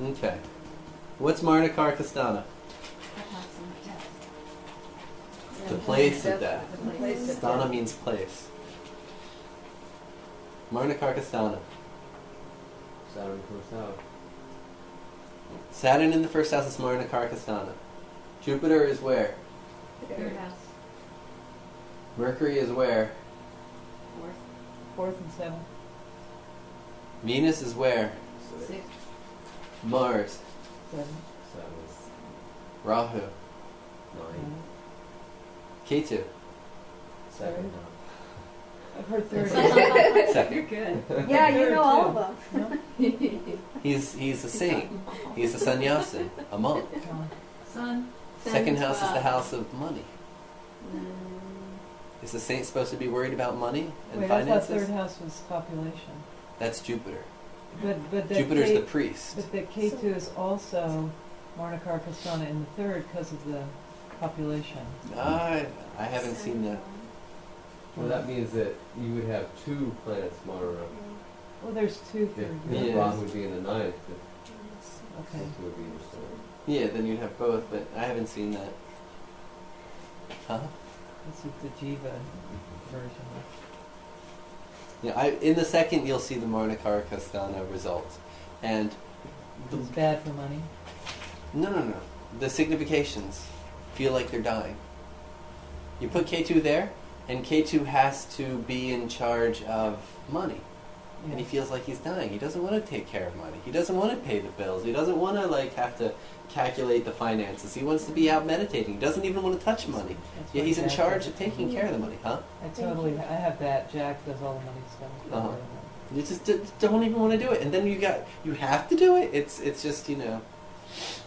Okay. What's Maraṇa Kāraka Sthāna? The place of death. Sthāna means place. Maraṇa Kāraka Sthāna. Saturn first house. Saturn in the first house is Maraṇa Kāraka Sthāna. Jupiter is where? Third house. Mercury is where? Fourth and seventh. Venus is where? Sixth. Mars. Seventh. Seventh. Rahu. 9. Ketu. Second I've heard third. Second. You're good. Yeah, you Third, know all too. of them. He's a saint. He's a sannyasi, a monk. Sun. Second house is the house of money. Is the saint supposed to be worried about money and Wait, I thought finances? third house was population. That's Jupiter. But that Jupiter's the priest. But that Ketu is also Maraṇa Kāraka Sthāna in the third because of the population. I haven't seen that. Well, that means that you would have 2 planets Maraṇa. Well, there's two If third. Yeah. Rahu would be in the 9th, Okay. Ketu would be in the 7th. Yeah, then you'd have both, but I haven't seen that. Huh? This is the Jiva version. Yeah, in the second you'll see the Maraṇa Kāraka Sthāna results. And It's bad for money. no. The significations feel like they're dying. You put K2 there, and K2 has to be in charge of money. And he feels like he's dying. He doesn't want to take care of money. He doesn't want to pay the bills. He doesn't want to have to calculate the finances. He wants to be out meditating. He doesn't even want to touch money. That's Yet what he's in Jack charge does. of taking care of the money, huh? I have that. Jack does all the money stuff. Uh-huh. You just don't even want to do it. And then you have to do it. It's just,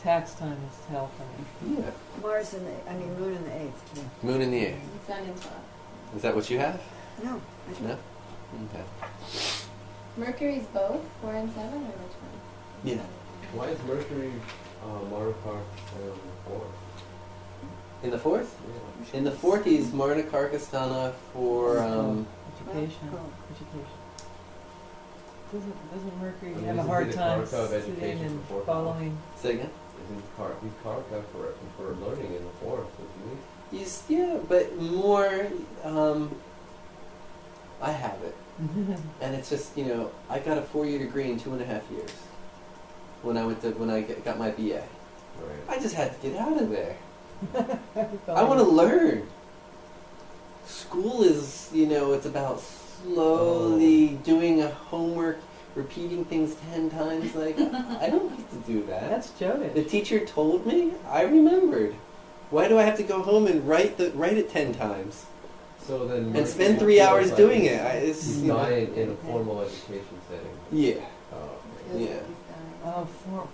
Tax time is hell for me. yeah. Moon in the 8th. Too. Moon in the 8th. Sun in 12. Is that what you have? No. No? Okay. Mercury's both 4 and 7, or which one? Yeah. Why is Mercury Maraṇa Kāraka 4? In the 4th? Yeah. In the 4th, he's Maraṇa Kāraka Sthāna for... Education. Oh. Education. Doesn't Mercury I mean, have a isn't hard he the time Kāraka of sitting education and for fourth following? Say again? He's Kāraka for learning in the 4th, isn't Yeah, but more... I have it. And it's just, I got a 4-year degree in 2.5 years when I got my BA. he? Right. I just had to get out of there. I want to learn. School is, it's about slowly doing a homework, repeating things 10 times. I don't need to do that. That's Jyotish. The teacher told me, I remembered. Why do I have to go home and write it 10 times? So then And Mercury spend 3 hours feels doing like it? It's He's dying in a formal education setting. Yeah, Oh, yeah, Oh,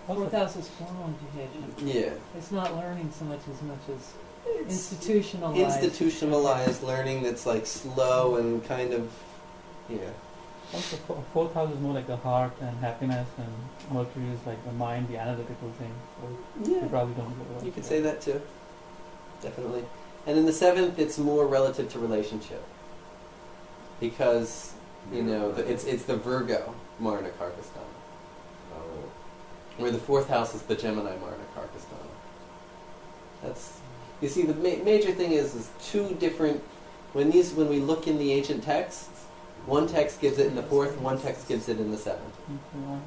fourth house is formal education. yeah. It's not learning so much as institutionalized. Institutionalized learning that's slow and kind of, yeah. Also, fourth house is more like the heart and happiness, and Mercury is like the mind, the analytical thing. So you Yeah, probably don't go well. you could say that too. Definitely. And in the 7th, it's more relative to relationship. Because, it's the Virgo Maraṇa Kāraka Sthāna. Oh. Where the 4th house is the Gemini Maraṇa Kāraka Sthāna. That's, you see, the major thing is two different, when we look in the ancient texts, one text gives it in the 4th, one text gives it in the 7th. Oh,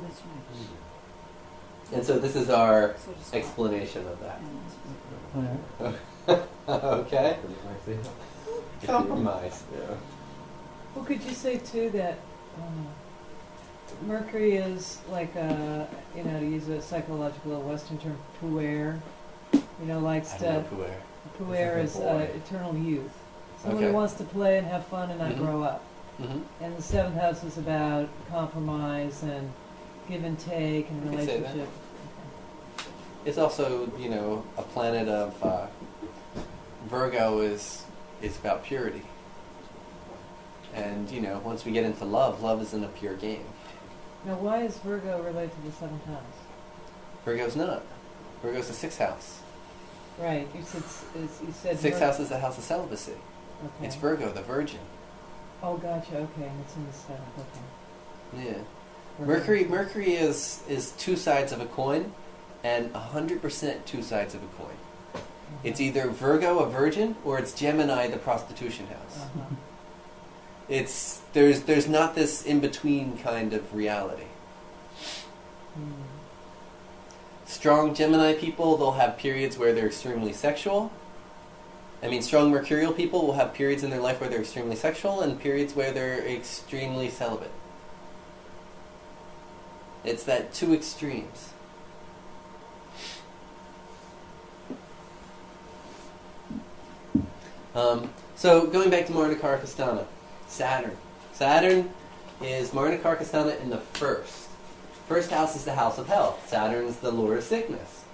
that's right. And so this is our explanation of that. Okay? Compromise. Yeah. Well, could you say too that Mercury is like to use a psychological Western term, puer. Likes I don't know to. who are. Puer is Boy. eternal youth. Someone Okay. who wants to play and have fun and not Mhm. grow up. Mm-hmm. And the 7th house is about compromise and give and take and You could say that. relationship. It's also, a planet of Virgo is about purity. And, once we get into love isn't a pure game. Now, why is Virgo related to the 7th house? Virgo's not. Virgo's the 6th house. Right. You said. 6th house is the house of celibacy. Okay. It's Virgo, the virgin. Oh, gotcha. Okay, and it's in the 7th. Okay. Yeah. Mercury is two sides of a coin, and 100% two sides of a coin. It's either Virgo, a virgin, or it's Gemini, the prostitution house. Uh-huh. There's not this in between kind of reality. Strong Gemini people, they'll have periods where they're extremely sexual. Strong Mercurial people will have periods in their life where they're extremely sexual and periods where they're extremely celibate. It's that two extremes. So going back to Maraṇa Kāraka Sthāna, Saturn. Saturn is Maraṇa Kāraka Sthāna in the first. First house is the house of health. Saturn's the lord of sickness.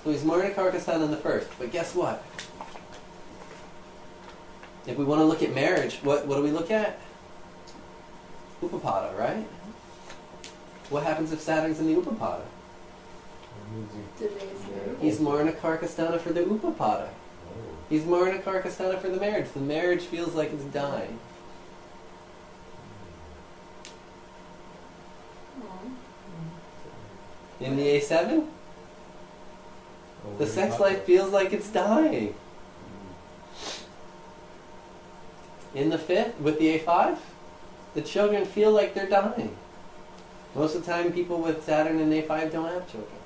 So he's Maraṇa Kāraka Sthāna in the first. But guess what? If we want to look at marriage, what do we look at? Upapada, right? What happens if Saturn's in the Upapada? He's Maraṇa Kāraka Sthāna for the Upapada. He's Maraṇa Kāraka Sthāna for the marriage. The marriage feels like it's dying. In the A7, the sex life feels like it's dying. In the 5th, with the A5, the children feel like they're dying. Most of the time, people with Saturn and A5 don't have children.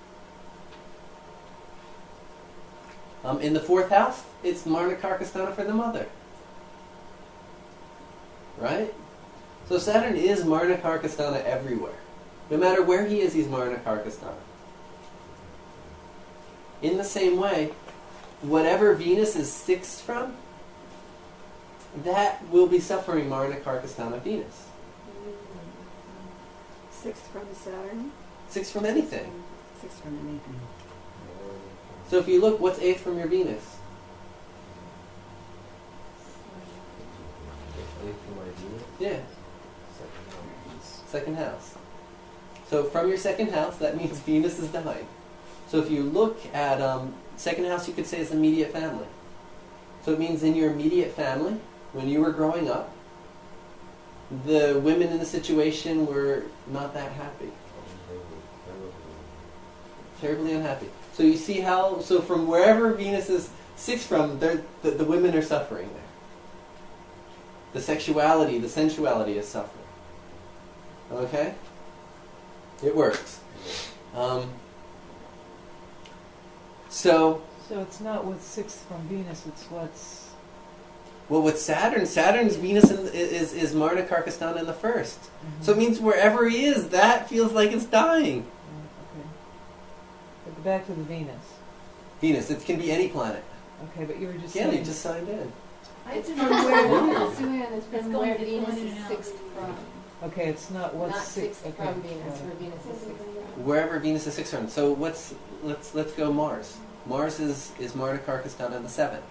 In the 4th house, it's Maraṇa Kāraka Sthāna for the mother. Right? So Saturn is Maraṇa Kāraka Sthāna everywhere. No matter where he is, he's Maraṇa Kāraka Sthāna. In the same way, whatever Venus is 6th from, that will be suffering Maraṇa Kāraka Sthāna Venus. 6th from Saturn? 6th from anything. 6th from anything. So if you look, what's 8th from your Venus? Yeah. Second house. So from your second house, that means Venus is dying. So if you look at second house, you could say is immediate family. So it means in your immediate family, when you were growing up, the women in the situation were not that happy. Terribly unhappy. So you see how, so from wherever Venus is 6 from, the women are suffering there. The sexuality, the sensuality is suffering. Okay? It works. So it's not what's 6th from Venus, it's what's... Well, with Saturn's Venus is Maraṇa Kāraka Sthāna in the first. Mm-hmm. So it means wherever he is, that feels like it's dying. Okay. But back to the Venus. Venus, it can be any planet. Okay, but you were just Yeah, saying... you just signed in. It's from where Venus is 6th from. Okay, it's not what's Not 6th... 6th from Venus, where Venus is 6th from. Wherever Venus is 6th from. So let's go Mars. Mars is Maraṇa Kāraka Sthāna in the 7th.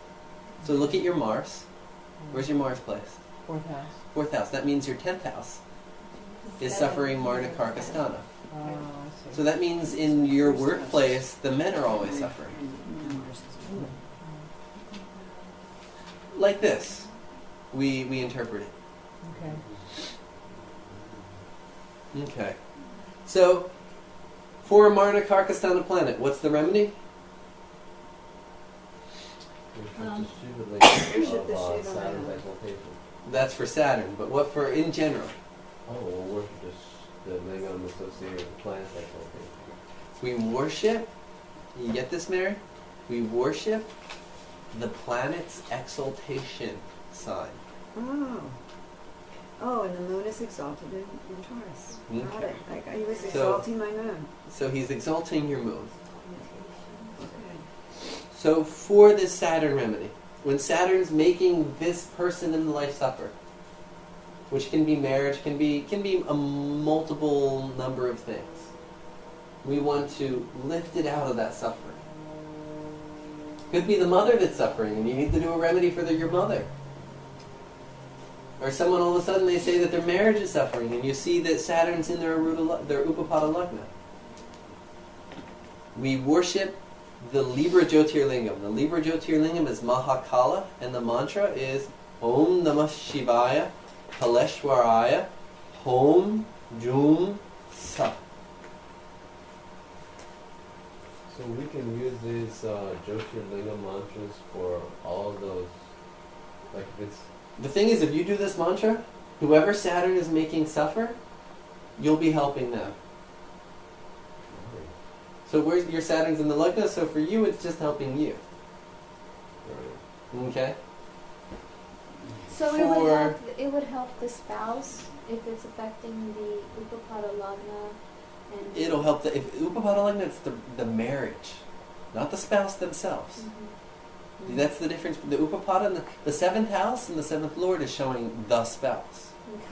So look at your Mars. Where's your Mars placed? 4th house. 4th house. That means your 10th house is suffering Maraṇa Kāraka Sthāna. I see. So that means in your workplace, the men are always suffering. Like this, we interpret it. Okay. Okay. So, for a Maraṇa Kāraka Sthāna planet, what's the remedy? Worship the Shiva Saturn's man. exaltation. That's for Saturn, but what for in general? Oh, well, worship the lingam associated with the planet's exaltation. We worship, you get this, Mary? We worship the planet's exaltation sign. Oh, and the moon is exalted in Taurus. Got Okay. it. Like, he was So- exalting my moon. So he's exalting your moon. Okay. So for this Saturn remedy, when Saturn's making this person in life suffer, which can be marriage, can be a multiple number of things, we want to lift it out of that suffering. Could be the mother that's suffering, and you need to do a remedy for your mother. Or someone all of a sudden they say that their marriage is suffering, and you see that Saturn's in their Upapada Lagna. We worship the Libra Jyotirlingam. The Libra Jyotirlingam is Mahakala, and the mantra is Om Namah Shivaya, Kaleshwaraya, Hom, Jum, Sa. So we can use these Jyotirlinga mantras for all of those, like if it's The thing is, if you do this mantra, whoever Saturn is making suffer, you'll be helping them. So where's your Saturn's in the Lagna, so for you it's just helping you. right. Okay? So For- it would help the spouse if it's affecting the Upapada Lagna and It'll help if Upapada Lagna, it's the marriage, not the spouse themselves. Mhm. That's the difference. The Upapada, and the seventh house and the seventh lord is showing the spouse. Okay.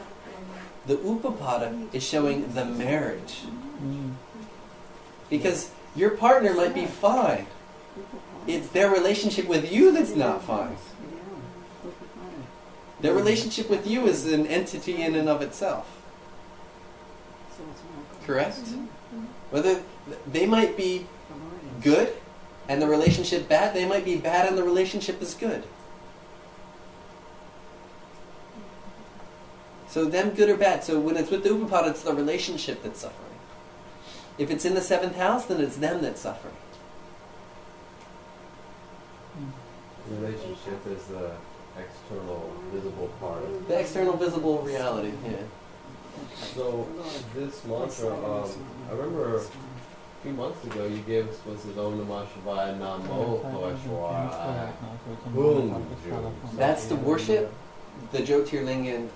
The Upapada is showing the marriage. Mm. Because your partner might be fine. It's their relationship with you that's not fine. Their relationship with you is an entity in and of itself. Correct? Whether they might be good and the relationship bad, they might be bad and the relationship is good. So them good or bad. So when it's with the Upapada, it's the relationship that's suffering. If it's in the seventh house, then it's them that's suffering. Relationship is the external, visible part of it. The external visible reality, yeah. So this mantra, I remember a few months ago you gave us, was it Om Namah Shivaya Namo Bhubaneshwar? Boom. That's the worship, the Jyotirlinga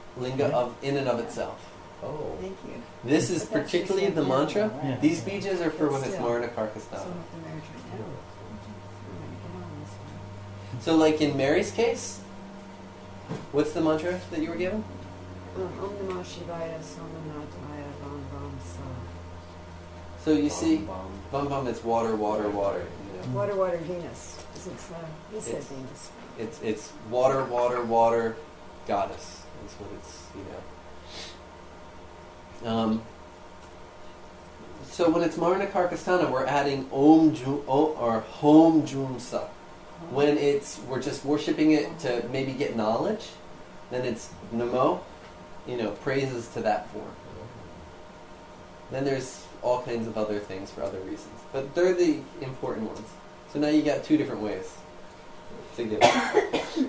of in and of itself. Oh. Thank you. This is particularly the mantra. Yeah. These bejas are for when it's Maraṇa Kāraka Sthāna. So like in Mary's case, what's the mantra that you were given? Om Namah Shivaya Somanataya Vam Vam Sa. So you see, bum bum, it's water, water, water. You know? Water, water, Venus. He said It's- Venus. It's water, water, water, goddess. That's what it's, so when it's Maraṇa Kāraka Sthāna, we're adding Om Jum or Hom Jum Sa. When we're just worshiping it to maybe get knowledge, then it's Namo, praises to that form. Then there's all kinds of other things for other reasons, but they're the important ones. So now you got two different ways to give it.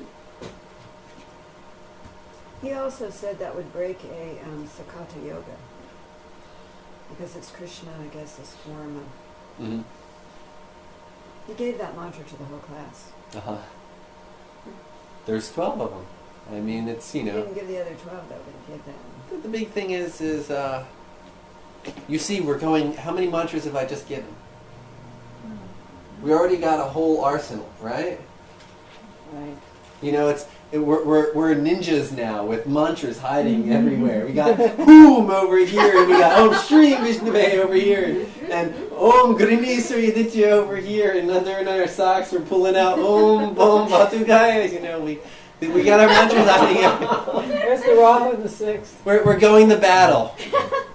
He also said that would break a Sakata Yoga. Because it's Krishna, I guess, this form of... Mm-hmm. He gave that mantra to the whole class. Uh-huh. There's 12 of them. I mean, it's, He didn't give the other 12, though, but he gave that one. The big thing is you see, we're going, how many mantras have I just given? We already got a whole arsenal, right? Right. We're ninjas now with mantras hiding everywhere. We got Om over here, and we got Om Shri Vishnave over here, and Om Grini Suryaditya over here, and under in our socks we're pulling out Om Bom Batugaya. We got our mantras hiding everywhere. Where's the Rahu in the sixth? We're going to battle.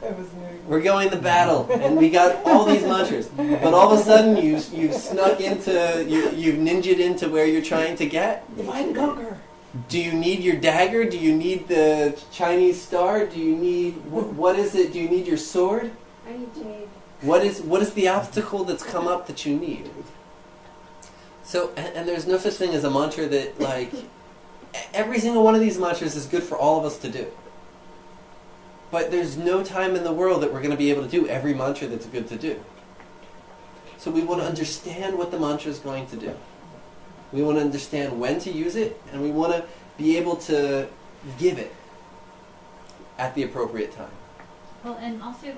That was new. We're going to battle, and we got all these mantras. But all of a sudden, you've snuck into, you've ninja'd into where you're trying to get. Divide and conquer. Do you need your dagger? Do you need the Chinese star? Do you need, what is it? Do you need your sword? I need jade. What is the obstacle that's come up that you need? So, and there's no such thing as a mantra that, like, every single one of these mantras is good for all of us to do. But there's no time in the world that we're going to be able to do every mantra that's good to do. So we want to understand what the mantra is going to do. We want to understand when to use it, and we want to be able to give it at the appropriate time. Well, and also, like,